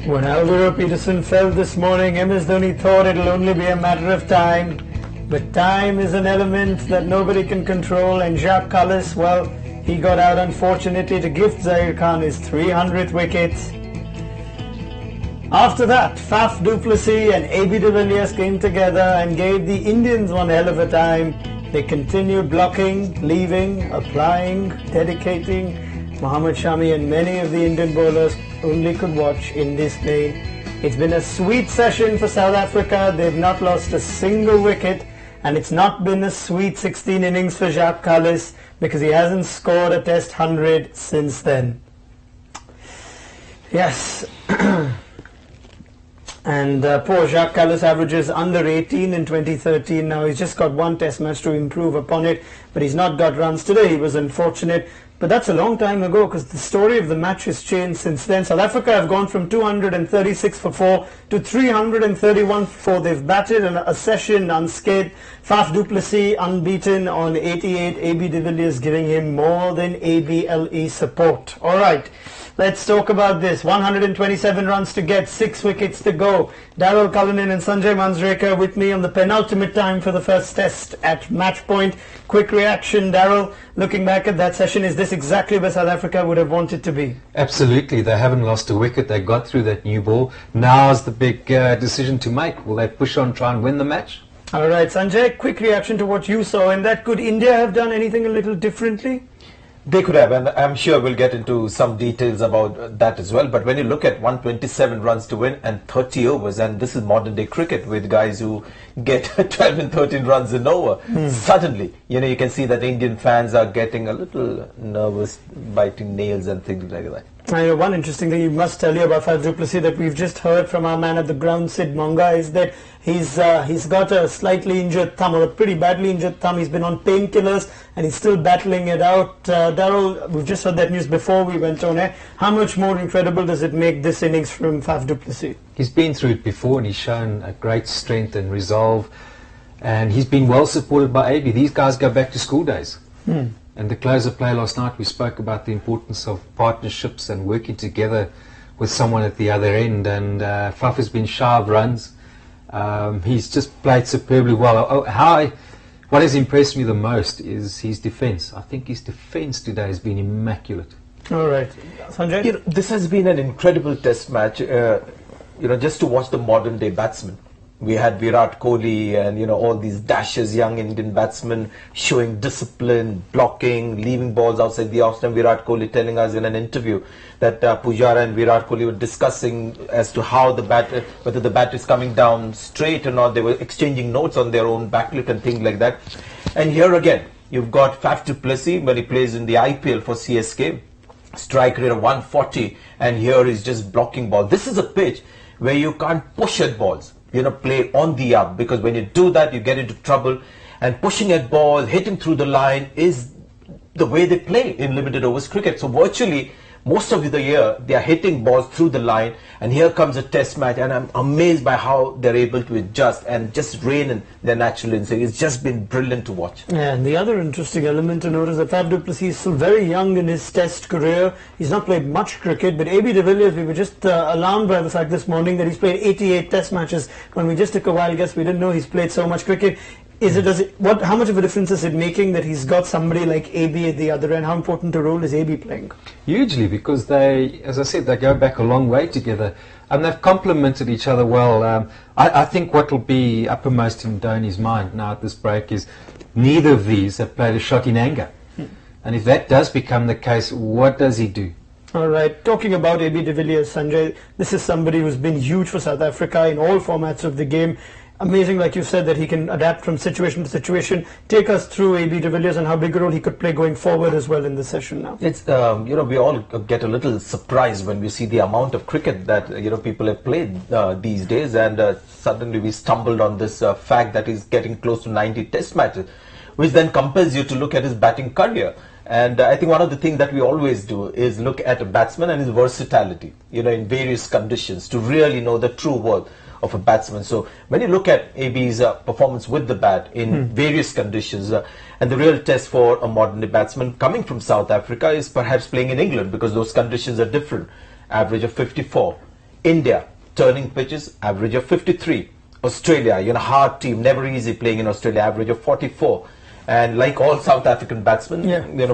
When Alvaro Peterson fell this morning, MS Dhoni thought it'll only be a matter of time. But time is an element that nobody can control, and Jacques Kallis, well, he got out unfortunately to gift Zair Khan his 300th wicket. After that, Faf du Plessis and AB de Villiers came together and gave the Indians one hell of a time. They continued blocking, leaving, applying, dedicating. Mohammad Shami and many of the Indian bowlers only could watch in dismay. It's been a sweet session for South Africa. They've not lost a single wicket, and it's not been a sweet 16 innings for Jacques Kallis because he hasn't scored a Test 100 since then. Yes. And poor Jacques Kallis averages under 18 in 2013. Now he's just got one Test match to improve upon it, but he's not got runs today. He was unfortunate. But that's a long time ago because the story of the match has changed since then. South Africa have gone from 236 for 4 to 331 for 4. They've batted a session unscathed. Faf du Plessis unbeaten on 88. AB de Villiers giving him more than ABLE support. All right. Let's talk about this. 127 runs to get, 6 wickets to go. Daryll, Cullinan and Sanjay Manjrekar with me on the penultimate time for the first test at match point. Quick reaction, Daryll. Looking back at that session, is this exactly where South Africa would have wanted to be? Absolutely. They haven't lost a wicket. They got through that new ball. Now's the big decision to make. Will they push on, try and win the match? All right, Sanjay, quick reaction to what you saw in that. Could India have done anything a little differently? They could have, and I'm sure we'll get into some details about that as well. But when you look at 127 runs to win and 30 overs, and this is modern day cricket with guys who get 12 and 13 runs an over, suddenly, you can see that Indian fans are getting a little nervous, biting nails and things like that. I know one interesting thing you must tell you about Faf du Plessis that we've just heard from our man at the ground, Sid Monga, is that he's got a slightly injured thumb, or a pretty badly injured thumb. He's been on painkillers and he's still battling it out. Daryll, we've just heard that news before we went on air. How much more incredible does it make this innings from Faf du Plessis? He's been through it before and he's shown a great strength and resolve, and he's been well supported by AB. These guys go back to school days. And the close of play last night, we spoke about the importance of partnerships and working together with someone at the other end. And Faf has been shy of runs. He's just played superbly well. What has impressed me the most is his defence. I think his defence today has been immaculate. All right. Sanjay? This has been an incredible test match, just to watch the modern day batsmen. We had Virat Kohli and, all these dashes, young Indian batsmen showing discipline, blocking, leaving balls outside the off stump. Virat Kohli telling us in an interview that Pujara and Virat Kohli were discussing as to how whether the bat is coming down straight or not. They were exchanging notes on their own backlip and things like that. And here again, you've got Faf du Plessis when he plays in the IPL for CSK, strike rate of 140, and here he's just blocking ball. This is a pitch where you can't push at balls. Play on the up, because when you do that, you get into trouble. And pushing at ball, hitting through the line is the way they play in limited overs cricket. So virtually most of the year they are hitting balls through the line, and here comes a test match, and I'm amazed by how they're able to adjust and just rein in their natural instinct. It's just been brilliant to watch. Yeah, and the other interesting element to note is that Faf du Plessis is still very young in his test career. He's not played much cricket, but AB de Villiers, we were just alarmed by the fact this morning that he's played 88 test matches. When we just took a wild guess, we didn't know he's played so much cricket. How much of a difference is it making that he's got somebody like AB at the other end? How important a role is AB playing? Hugely, because they, as I said, they go back a long way together, and they've complemented each other well. I think what will be uppermost in Dhoni's mind now at this break is neither of these have played a shot in anger. And if that does become the case, what does he do? All right, talking about AB de Villiers, Sanjay, this is somebody who's been huge for South Africa in all formats of the game. Amazing, like you said, that he can adapt from situation to situation. Take us through AB de Villiers and how big a role he could play going forward as well in this session now. It's, we all get a little surprised when we see the amount of cricket that, people have played these days, and suddenly we stumbled on this fact that he's getting close to 90 test matches, which then compels you to look at his batting career. And I think one of the things that we always do is look at a batsman and his versatility, in various conditions, to really know the true worth of a batsman. So when you look at AB's performance with the bat in various conditions, and the real test for a modern day batsman coming from South Africa is perhaps playing in England, because those conditions are different. Average of 54, India, turning pitches, average of 53. Australia, hard team, never easy playing in Australia, average of 44. And like all South African batsmen,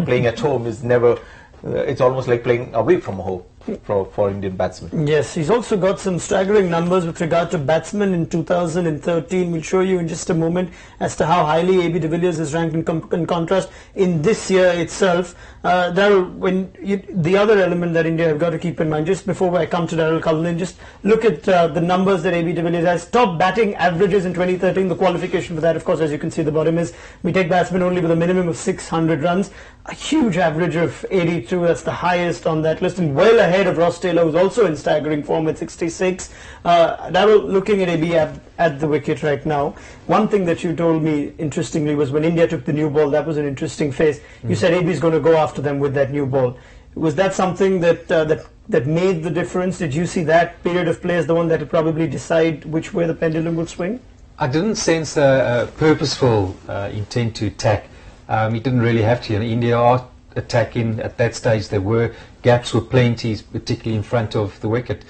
playing at home is never, it's almost like playing away from home for Indian batsmen. Yes, he's also got some staggering numbers with regard to batsmen in 2013. We'll show you in just a moment as to how highly AB de Villiers is ranked in contrast in this year itself. Daryll, the other element that India have got to keep in mind, just before I come to Daryll Cullinan, just look at the numbers that AB de Villiers has. Top batting averages in 2013. The qualification for that, of course, as you can see, the bottom is we take batsmen only with a minimum of 600 runs. A huge average of 82. That's the highest on that list, and well ahead of Ross Taylor, who's also in staggering form at 66. Daryl, looking at AB at the wicket right now, one thing that you told me interestingly was when India took the new ball, that was an interesting phase. You said AB is going to go after them with that new ball. Was that something that made the difference? Did you see that period of play as the one that would probably decide which way the pendulum would swing? I didn't sense a purposeful intent to attack. He didn't really have to. India are attacking at that stage. There were gaps, were plenty, particularly in front of the wicket.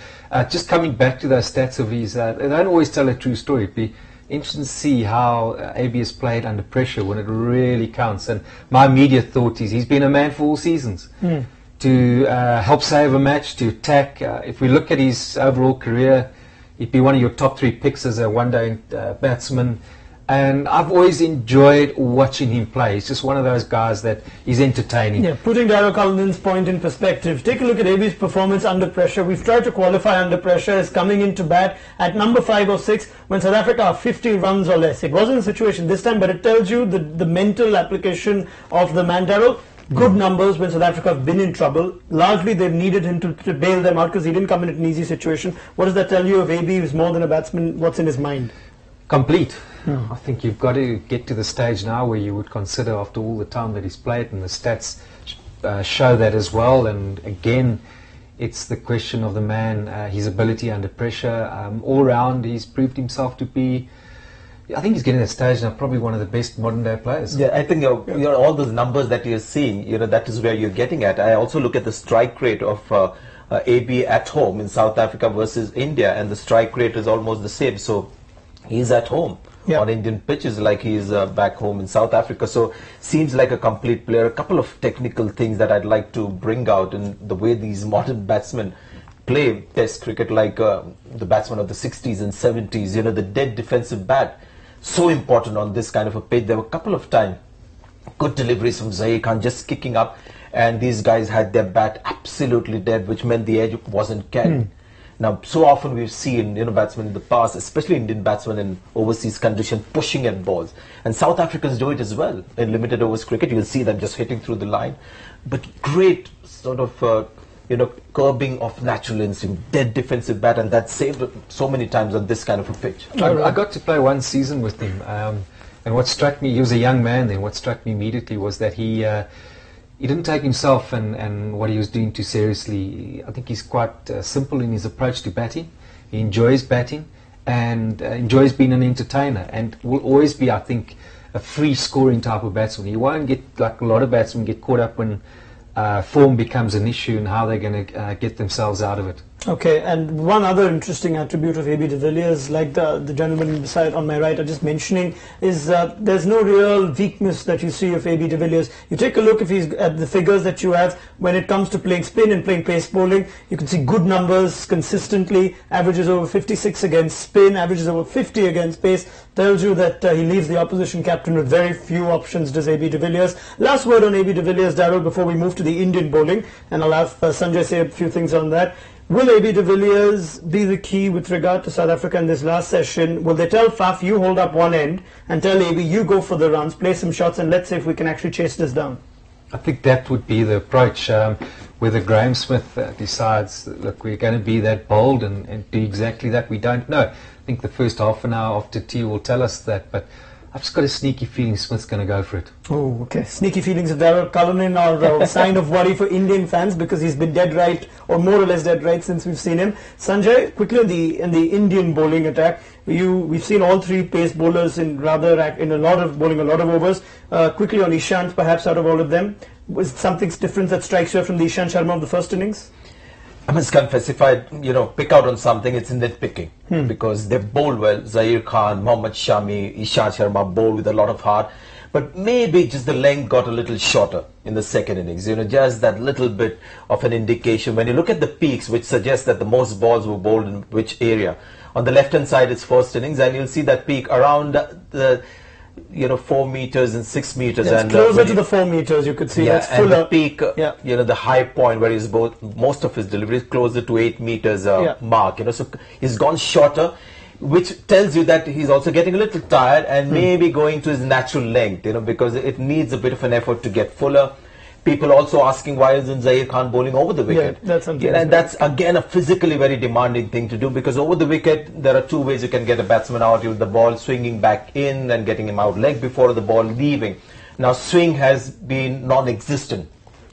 Just coming back to those stats of his, they don't always tell a true story. It'd be interesting to see how AB has played under pressure when it really counts. And my immediate thought is he's been a man for all seasons. To help save a match, to attack. If we look at his overall career, he'd be one of your top 3 picks as a one-day batsman. And I've always enjoyed watching him play. He's just one of those guys that is entertaining. Yeah, putting Daryll Cullinan's point in perspective, take a look at AB's performance under pressure. We've tried to qualify under pressure as coming into bat at number 5 or 6 when South Africa are 50 runs or less. It wasn't a situation this time, but it tells you the mental application of the man. Daryll, good numbers when South Africa have been in trouble. Largely they've needed him to bail them out because he didn't come in at an easy situation. What does that tell you of AB who's more than a batsman? What's in his mind? Complete. I think you've got to get to the stage now where you would consider, after all the time that he's played, and the stats show that as well. And again, it's the question of the man, his ability under pressure. All round, he's proved himself to be, I think he's getting to that stage now, probably one of the best modern day players. Yeah, I think all those numbers that you're seeing, that is where you're getting at. I also look at the strike rate of AB at home in South Africa versus India, and the strike rate is almost the same. So he's at home on Indian pitches like he's back home in South Africa. So seems like a complete player. A couple of technical things that I'd like to bring out in the way these modern batsmen play Test cricket, like the batsmen of the 60s and 70s. The dead defensive bat, so important on this kind of a pitch. There were a couple of times good deliveries from Zaire Khan just kicking up, and these guys had their bat absolutely dead, which meant the edge wasn't carried. Now, so often we've seen batsmen in the past, especially Indian batsmen in overseas condition, pushing at balls, and South Africans do it as well in limited overs cricket. You'll see them just hitting through the line, but great sort of curbing of natural instinct, dead defensive bat, and that saved so many times on this kind of a pitch. I got to play one season with him, and what struck me, he was a young man then. What struck me immediately was that he didn't take himself and what he was doing too seriously. I think he's quite simple in his approach to batting. He enjoys batting and enjoys being an entertainer, and will always be, I think, a free scoring type of batsman. He won't get, like a lot of batsmen, get caught up when form becomes an issue and how they're going to get themselves out of it. Okay, and one other interesting attribute of AB de Villiers, like the gentleman beside on my right are just mentioning, is there's no real weakness that you see of AB de Villiers. You take a look at the figures that you have when it comes to playing spin and playing pace bowling. You can see good numbers consistently, averages over 56 against spin, averages over 50 against pace. Tells you that he leaves the opposition captain with very few options, does AB de Villiers. Last word on AB de Villiers, Daryll, before we move to the Indian bowling, and I'll have Sanjay say a few things on that. Will AB de Villiers be the key with regard to South Africa in this last session? Will they tell Faf, you hold up one end, and tell AB, you go for the runs, play some shots, and let's see if we can actually chase this down? I think that would be the approach. Whether Graham Smith decides, look, we're going to be that bold and do exactly that, we don't know. I think the first half an hour after tea will tell us that, but I've just got a sneaky feeling Smith's going to go for it. Oh, okay. Sneaky feelings of Daryll Cullinan are a sign of worry for Indian fans because he's been dead right, or more or less dead right, since we've seen him. Sanjay, quickly in the Indian bowling attack, we've seen all three pace bowlers bowling a lot of overs. Quickly on Ishant, perhaps out of all of them, was something different that strikes you from the Ishant Sharma of the first innings? I must confess, if I pick out on something, it's nitpicking because they bowl well. Zaheer Khan, Mohammad Shami, Ishant Sharma bowl with a lot of heart, but maybe just the length got a little shorter in the second innings. Just that little bit of an indication. When you look at the peaks, which suggests that the most balls were bowled in which area. On the left-hand side, it's first innings, and you'll see that peak around the 4 meters and 6 meters. It's and closer to the 4 meters, you could see. Yeah, that's fuller. and the peak, the high point where he's most of his delivery is closer to 8 meters mark. So he's gone shorter, which tells you that he's also getting a little tired and maybe going to his natural length. Because it needs a bit of an effort to get fuller. People also asking why isn't Zaheer Khan bowling over the wicket? Yeah, that's something. And that's again a physically very demanding thing to do, because over the wicket there are two ways you can get a batsman out with the ball: swinging back in and getting him out leg before the ball leaving. Now swing has been non-existent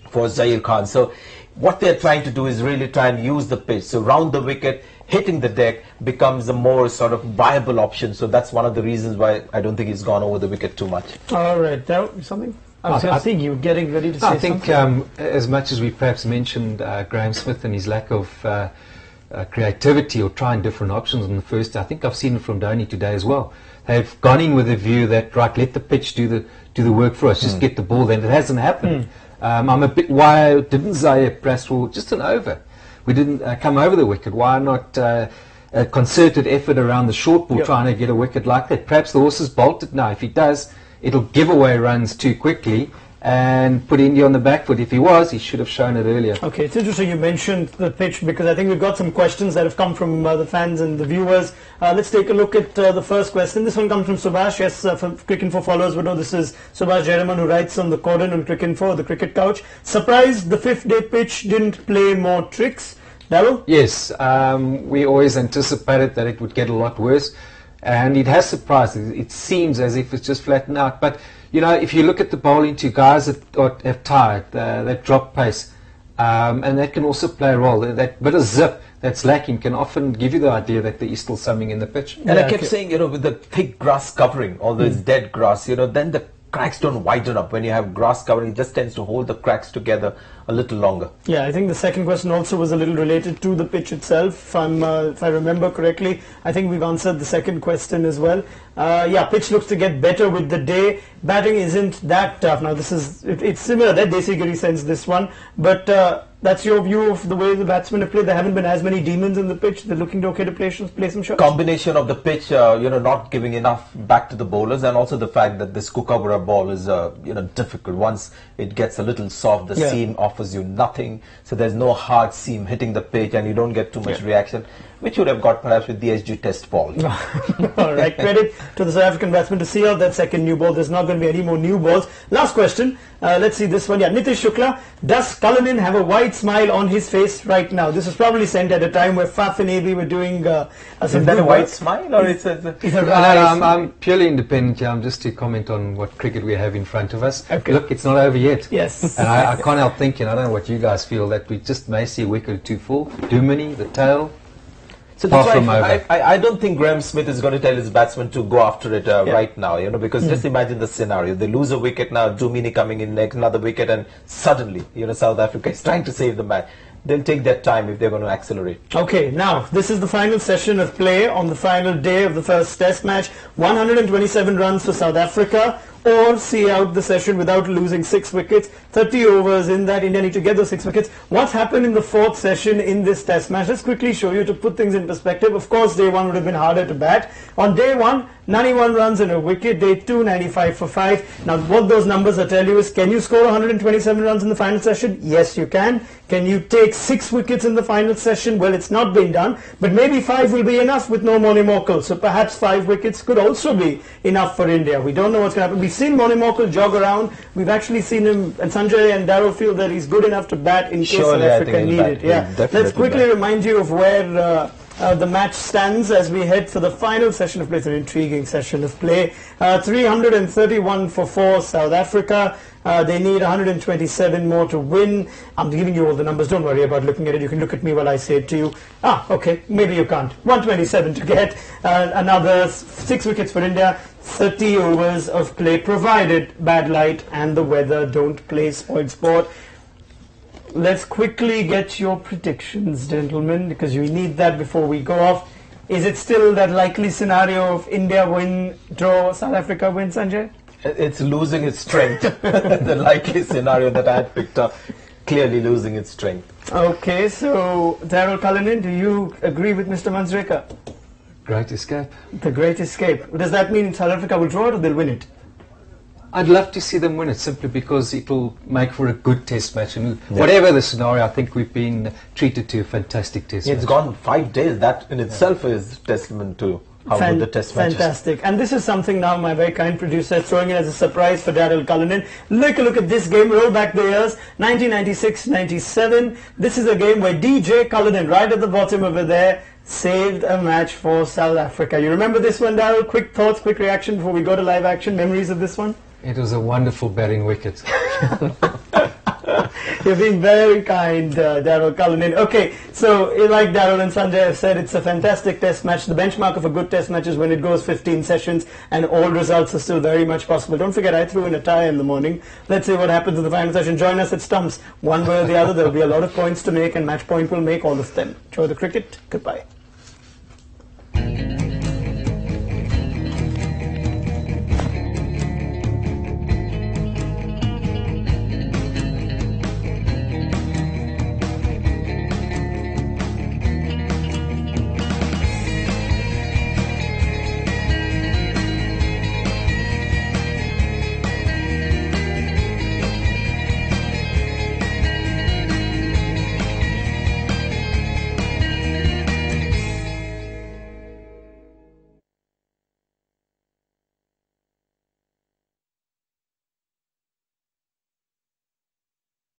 for Zaheer Khan. So what they're trying to do is really try and use the pitch. So round the wicket, hitting the deck becomes a more sort of viable option. So that's one of the reasons why I don't think he's gone over the wicket too much. All right, Daryll, something? I think you're getting ready to say something. I think as much as we perhaps mentioned Graeme Smith and his lack of creativity or trying different options in the first, I think I've seen it from Dhoni today as well. They've gone in with a view that, right, let the pitch do the work for us, just get the ball there, and it hasn't happened. I'm a bit, why didn't Zaire press for just an over? We didn't come over the wicket. Why not a concerted effort around the short ball trying to get a wicket like that? Perhaps the horse is bolted now. If he does, it'll give away runs too quickly and put India on the back foot. If he should have shown it earlier. Okay, it's interesting you mentioned the pitch, because I think we've got some questions that have come from the fans and the viewers. Let's take a look at the first question. This one comes from Subhash. Yes, from Cricinfo followers would know this is Subhash Jayaraman, who writes on the cordon on Cricinfo, the cricket couch. Surprised the fifth-day pitch didn't play more tricks? Daryll? Yes, we always anticipated that it would get a lot worse. And it has surprised. It seems as if it's just flattened out. But, if you look at the bowling to guys that have tired, that drop pace, and that can also play a role. That bit of zip that's lacking can often give you the idea that there is still something in the pitch. And I kept saying, with the thick grass covering, although it's dead grass, then the cracks don't widen up. When you have grass covering, it just tends to hold the cracks together a little longer. Yeah, I think the second question also was a little related to the pitch itself. If I remember correctly, I think we've answered the second question as well. Pitch looks to get better with the day. Batting isn't that tough. Now, it's similar. That Desigiri sends this one, but that's your view of the way the batsmen have played. There haven't been as many demons in the pitch. They're looking okay to play some shots. Combination of the pitch, not giving enough back to the bowlers, and also the fact that this Kookaburra ball is, difficult. Once it gets a little soft, the seam offers you nothing. So there's no hard seam hitting the pitch, and you don't get too much reaction, which you would have got perhaps with the SG test ball. All right, credit to the South African batsman to see out that second new ball. There's not going to be any more new balls. Last question. Let's see this one. Yeah, Nitish Shukla. Does Cullinan have a wide smile on his face right now? This was probably sent at a time where Faf and AB were doing is that a white smile, or it's a I'm purely independent here. I'm just to comment on what cricket we have in front of us. Okay. Look, it's not over yet. Yes. And I can't help thinking, I don't know what you guys feel, that we just may see a wicket or two full. Dumini, the tail. So that's why I don't think Graeme Smith is going to tell his batsmen to go after it right now, because just imagine the scenario. They lose a wicket now, Dumini coming in next, another wicket, and suddenly, South Africa is trying to save the match. They'll take their time if they're going to accelerate. Okay, now, this is the final session of play on the final day of the first test match. 127 runs for South Africa, or see out the session without losing 6 wickets. 30 overs in that. India need to get those 6 wickets. What's happened in the fourth session in this test match? Let's quickly show you to put things in perspective. Of course, day 1 would have been harder to bat. On day 1, 91 runs and a wicket. Day 2, 95 for 5. Now, what those numbers will tell you is, can you score 127 runs in the final session? Yes, you can. Can you take 6 wickets in the final session? Well, it's not been done, but maybe 5 will be enough with no Mone Morkel. So perhaps 5 wickets could also be enough for India. We don't know what's going to happen. We've seen Mone Morkel jog around. We've actually seen him, and Sanjay and Daryll feel that he's good enough to bat in case South Africa need it. Yeah. Let's quickly remind you of where the match stands as we head for the final session of play. It's an intriguing session of play. 331 for 4 South Africa. They need 127 more to win. I'm giving you all the numbers. Don't worry about looking at it. You can look at me while I say it to you. Okay. Maybe you can't. 127 to get. Another 6 wickets for India. 30 overs of play, provided bad light and the weather don't play spoiled sport. let's quickly get your predictions, gentlemen, because we need that before we go off. Is it still that likely scenario of India win, draw, South Africa win, Sanjay? It's losing its strength. The likely scenario that I had picked up, clearly losing its strength. Okay, so Daryll, Cullinan, do you agree with Mr. Manjrekar? Great escape. The great escape. Does that mean South Africa will draw it or they'll win it? I'd love to see them win it simply because it will make for a good test match. And whatever the scenario, I think we've been treated to a fantastic test match. It's gone 5 days. That in itself is testament to how good the test match is. Fantastic. And this is something now my very kind producer is throwing in as a surprise for Daryll Cullinan. Look at this game. Roll back the years. 1996-97. This is a game where DJ Cullinan, right at the bottom over there, saved a match for South Africa. You remember this one, Daryll? Quick thoughts, quick reaction before we go to live action. Memories of this one? It was a wonderful batting wicket. You're being very kind, Daryll Cullinan. Okay, so like Daryll and Sanjay have said, it's a fantastic test match. The benchmark of a good test match is when it goes 15 sessions and all results are still very much possible. Don't forget, I threw in a tie in the morning. Let's see what happens in the final session. Join us at Stumps. One way or the other, there will be a lot of points to make and Match Point will make all of them. Enjoy the cricket. Goodbye.